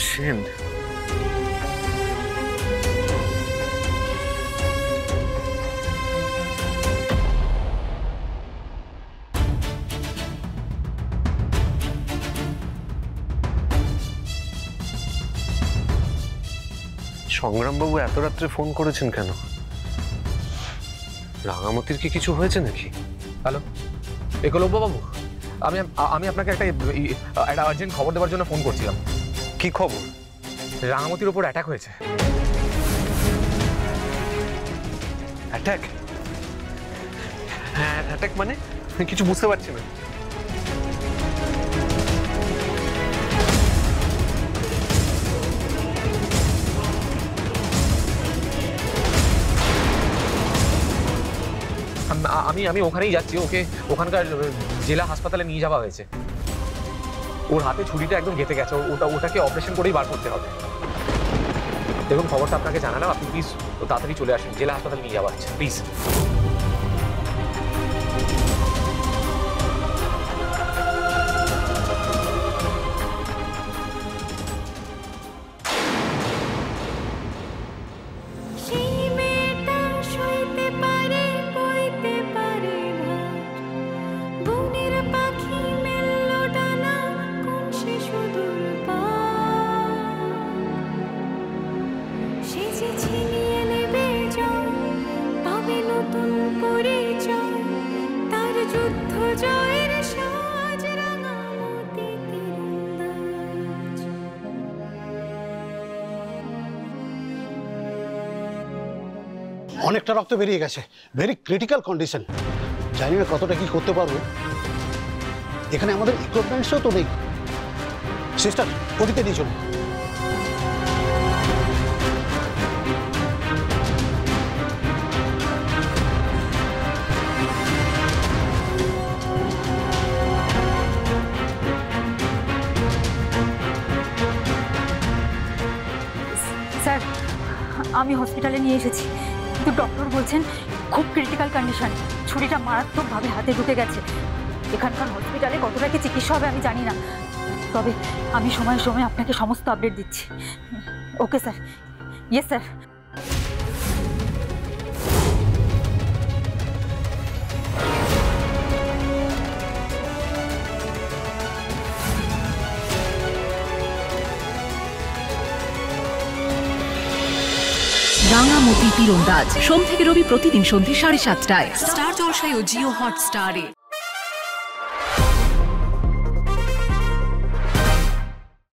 সেন, সংগ্রামবাবু এত রাত্রে ফোন করেছেন কেন? রাঙামতির কি কিছু হয়েছে নাকি? হ্যালো, একলব্য বাবু, আমি আপনাকে একটা আর্জেন্ট খবর দেওয়ার জন্য ফোন করছিলাম। কি খবর? রাঙামতির উপর অ্যাটাক হয়েছে। অ্যাটাক? হ্যাঁ, অ্যাটাক মানে কিছু বুঝতে পারছি না। আমি ওখানেই যাচ্ছি। ওকে ওখানকার জেলা হাসপাতালে নিয়ে যাওয়া হয়েছে। ওর হাতে ছুরিটা একদম গেঁথে গেছে। ওটাকে অপারেশন করেই বার করতে হবে। দেখুন, খবরটা আপনাকে জানালাম, আপনি প্লিজ তাড়াতাড়ি চলে আসুন। জেলা হাসপাতালে নিয়ে যাওয়া হচ্ছে, প্লিজ। অনেকটা রক্ত বেরিয়ে গেছে, ভেরি ক্রিটিক্যাল কন্ডিশন। জানি না কতটা কি করতে পারবো। এখানে আমাদের ইকুইপমেন্টসও তো নেই। সিস্টার, ওদিকে নিয়ে চলুন। স্যার, আমি হসপিটালে নিয়ে এসেছি, কিন্তু ডক্টর বলছেন খুব ক্রিটিক্যাল কন্ডিশন। ছুরিটা মারাত্মকভাবে হাতে ঢুকে গেছে। এখানকার হসপিটালে কতটা কি চিকিৎসা হবে আমি জানি না, তবে আমি সময়ে সময়ে আপনাকে সমস্ত আপডেট দিচ্ছি। Okay sir. Yes sir. Rangamati তীরন্দাজ সোম থেকে রবি প্রতিদিন সন্ধ্যে 7:30টায় স্টার জলসায় ও জিও হটস্টারে।